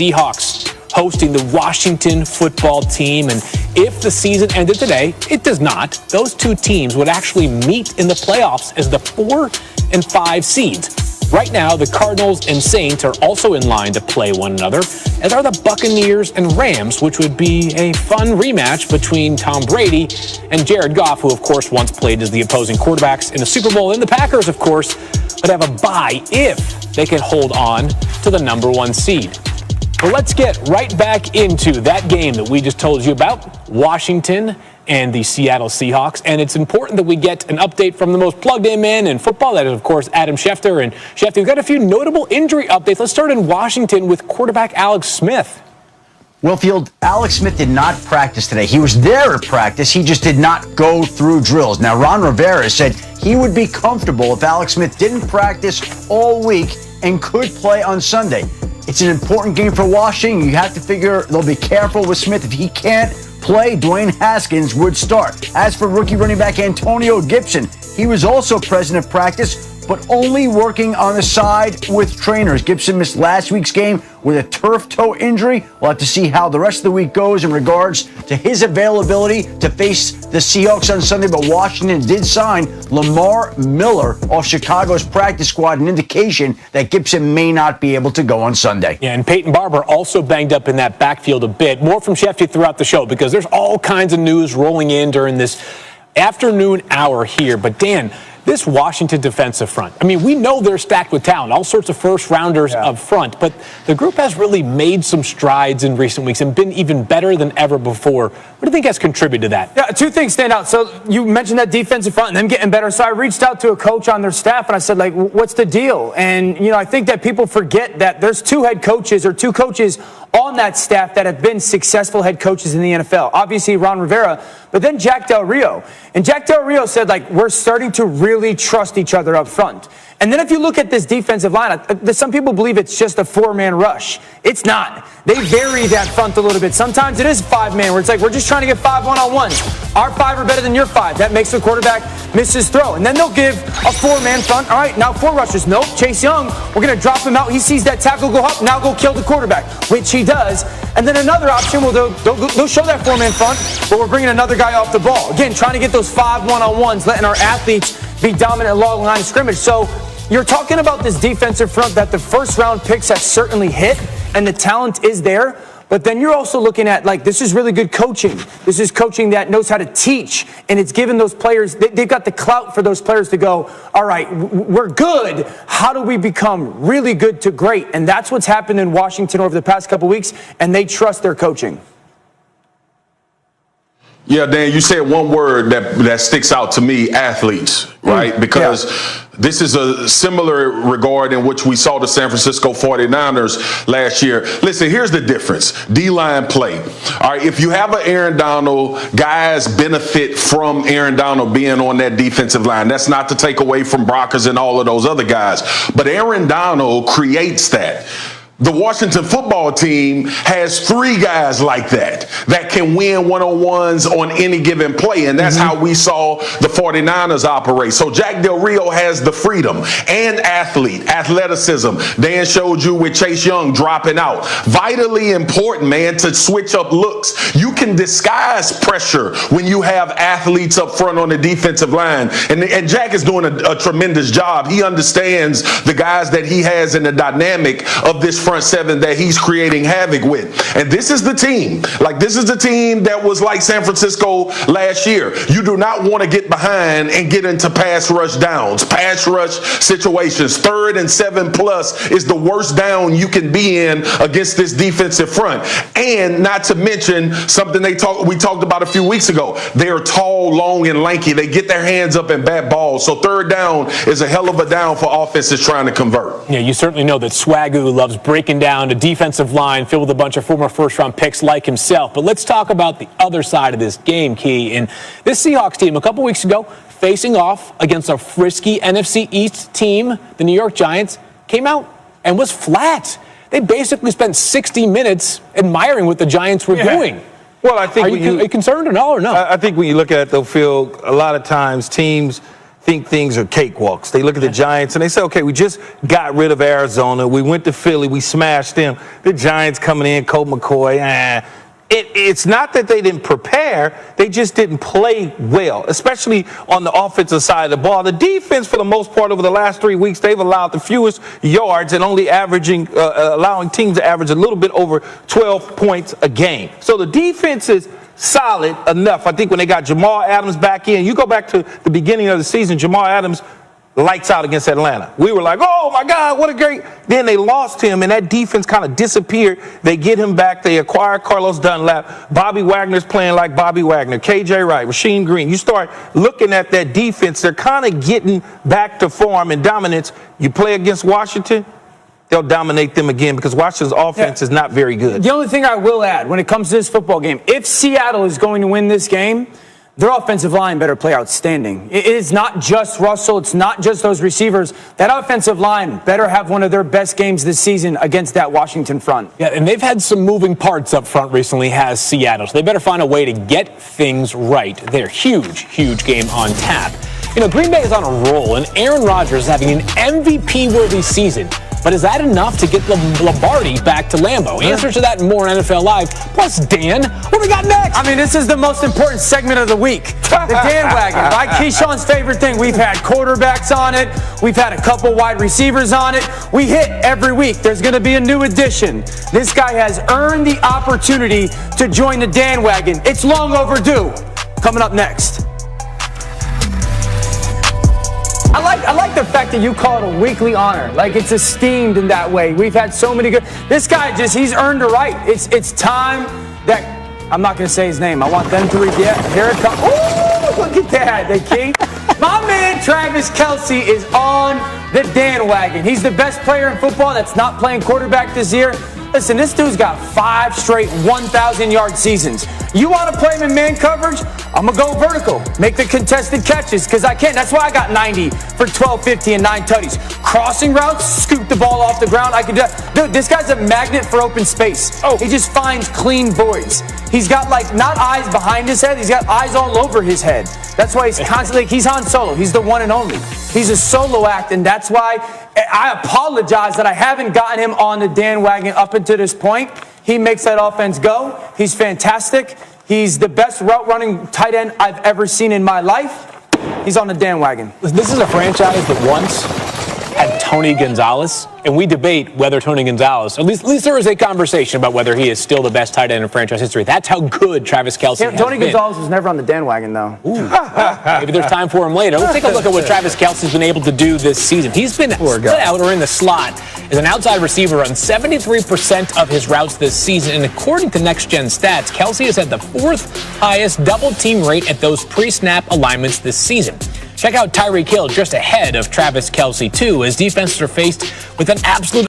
Seahawks hosting the Washington football team. And if the season ended today, it does not. Those two teams would actually meet in the playoffs as the 4 and 5 seeds. Right now, the Cardinals and Saints are also in line to play one another, as are the Buccaneers and Rams, which would be a fun rematch between Tom Brady and Jared Goff, who, of course, once played as the opposing quarterbacks in the Super Bowl. And the Packers, of course, would have a bye if they could hold on to the number 1 seed. Well, let's get right back into that game that we just told you about, Washington and the Seattle Seahawks. And it's important that we get an update from the most plugged-in man in football. That is, of course, Adam Schefter. And Schefter, we've got a few notable injury updates. Let's start in Washington with quarterback Alex Smith. Well, Field, Alex Smith did not practice today. He was there at practice. He just did not go through drills. Now, Ron Rivera said he would be comfortable if Alex Smith didn't practice all week and could play on Sunday. It's an important game for Washington. You have to figure they'll be careful with Smith. If he can't play, Dwayne Haskins would start. As for rookie running back Antonio Gibson, he was also present at practice, but only working on the side with trainers. Gibson missed last week's game with a turf toe injury. We'll have to see how the rest of the week goes in regards to his availability to face the Seahawks on Sunday. But Washington did sign Lamar Miller off Chicago's practice squad, an indication that Gibson may not be able to go on Sunday. Yeah, and Peyton Barber also banged up in that backfield a bit. More from Shefty throughout the show because there's all kinds of news rolling in during this afternoon hour here. But Dan, this Washington defensive front, I mean, we know they're stacked with talent, all sorts of first-rounders up front, but the group has really made some strides in recent weeks and been even better than ever before. What do you think has contributed to that? Yeah, two things stand out. So you mentioned that defensive front and them getting better. So I reached out to a coach on their staff and I said, like, what's the deal? And, you know, I think that people forget that there's two coaches on that staff that have been successful head coaches in the NFL. Obviously, Ron Rivera, but then Jack Del Rio. And Jack Del Rio said, like, we're starting to really trust each other up front. And then if you look at this defensive line, some people believe it's just a 4-man rush. It's not. They vary that front a little bit. Sometimes it is 5-man where it's like, we're just trying to get 5 one-on-ones. Our 5 are better than your 5. That makes the quarterback miss his throw. And then they'll give a 4-man front. All right, now 4 rushers. Nope, Chase Young, we're going to drop him out. He sees that tackle go up, now go kill the quarterback, which he does. And then another option, well, they'll show that 4-man front, but we're bringing another guy off the ball. Again, trying to get those 5 one-on-ones, letting our athletes be dominant along the line of scrimmage. So you're talking about this defensive front that the first-round picks have certainly hit, and the talent is there. But then you're also looking at, like, this is really good coaching. This is coaching that knows how to teach, and it's given those players, they've got the clout for those players to go, all right, we're good. How do we become really good to great? And that's what's happened in Washington over the past couple weeks, and they trust their coaching. Yeah, Dan, you said one word that sticks out to me, athletes, right? Because this is a similar regard in which we saw the San Francisco 49ers last year. Listen, here's the difference. D-line play. All right, if you have an Aaron Donald, guys benefit from Aaron Donald being on that defensive line. That's not to take away from Brockers and all of those other guys. But Aaron Donald creates that. The Washington football team has 3 guys like that can win one-on-ones on any given play, and that's how we saw the 49ers operate. So Jack Del Rio has the freedom and athleticism. Dan showed you with Chase Young dropping out. Vitally important, man, to switch up looks. You can disguise pressure when you have athletes up front on the defensive line, and Jack is doing a tremendous job. He understands the guys that he has in the dynamic of this front 7 that he's creating havoc with. And this is the team. This is the team that was like San Francisco last year. You do not want to get behind and get into pass rush downs, pass rush situations. 3rd and 7+ is the worst down you can be in against this defensive front. And not to mention something we talked about a few weeks ago. They are tall, long, and lanky. They get their hands up and bat balls. So 3rd down is a hell of a down for offenses trying to convert. Yeah, you certainly know that Swagoo loves breaking down a defensive line filled with a bunch of former first-round picks like himself. But let's talk about the other side of this game, Key. And this Seahawks team a couple weeks ago, facing off against a frisky NFC East team, the New York Giants, came out and was flat. They basically spent 60 minutes admiring what the Giants were doing. Well, I think are you concerned at all or no? I think when you look at it, though, Phil, a lot of times teams think things are cakewalks. They look at the Giants and they say, okay, we just got rid of Arizona. We went to Philly. We smashed them. The Giants coming in, Colt McCoy. It's not that they didn't prepare. They just didn't play well, especially on the offensive side of the ball. The defense, for the most part, over the last 3 weeks, they've allowed the fewest yards and only allowing teams to average a little bit over 12 points a game. So the defense is solid enough. I think when they got Jamal Adams back in, you go back to the beginning of the season, Jamal Adams lights out against Atlanta. We were like, oh my God, what a great. Then they lost him and that defense kind of disappeared. They get him back. They acquire Carlos Dunlap. Bobby Wagner's playing like Bobby Wagner. KJ Wright, Rasheem Green. You start looking at that defense. They're kind of getting back to form and dominance. You play against Washington, they'll dominate them again because Washington's offense is not very good. The only thing I will add when it comes to this football game, if Seattle is going to win this game, their offensive line better play outstanding. It is not just Russell. It's not just those receivers. That offensive line better have one of their best games this season against that Washington front. Yeah, and they've had some moving parts up front recently, has Seattle. So they better find a way to get things right. They're huge game on tap. You know, Green Bay is on a roll, and Aaron Rodgers is having an MVP-worthy season. But is that enough to get Lombardi back to Lambeau? Answer to that and more on NFL Live. Plus, Dan, what do we got next? I mean, this is the most important segment of the week. The Dan Wagon, right? Keyshawn's favorite thing. We've had quarterbacks on it. We've had a couple wide receivers on it. We hit every week. There's going to be a new addition. This guy has earned the opportunity to join the Dan Wagon. It's long overdue. Coming up next. I like the fact that you call it a weekly honor. Like, it's esteemed in that way. We've had so many good. This guy he's earned a right. It's time that I'm not going to say his name. I want them to read it. Here it comes. Ooh, look at that, the king. My man Travis Kelce is on the Dan Wagon. He's the best player in football that's not playing quarterback this year. Listen, this dude's got 5 straight 1,000-yard seasons. You want to play him in man coverage? I'm going to go vertical. Make the contested catches because I can. That's why I got 90 for 1250 and 9 tutties. Crossing routes, scoop the ball off the ground. I can do that. Dude, this guy's a magnet for open space. He just finds clean voids. He's got, like, not eyes behind his head. He's got eyes all over his head. That's why he's constantly, he's Han Solo. He's the one and only. He's a solo act, and that's why I apologize that I haven't gotten him on the Dan Wagon up until this point. He makes that offense go. He's fantastic. He's the best route-running tight end I've ever seen in my life. He's on the Dan Wagon. This is a franchise that once had Tony Gonzalez, and we debate whether Tony Gonzalez, at least there is a conversation about whether he is still the best tight end in franchise history. That's how good Travis Kelce has Tony been. Gonzalez was never on the Dan Wagon, though. Maybe there's time for him later. Let's take a look at what Travis Kelce's been able to do this season. He's been split out or in the slot as an outside receiver on 73% of his routes this season. And according to Next Gen Stats, Kelce has had the 4th highest double team rate at those pre-snap alignments this season. Check out Tyreek Hill just ahead of Travis Kelce, too, as defenses are faced with an absolute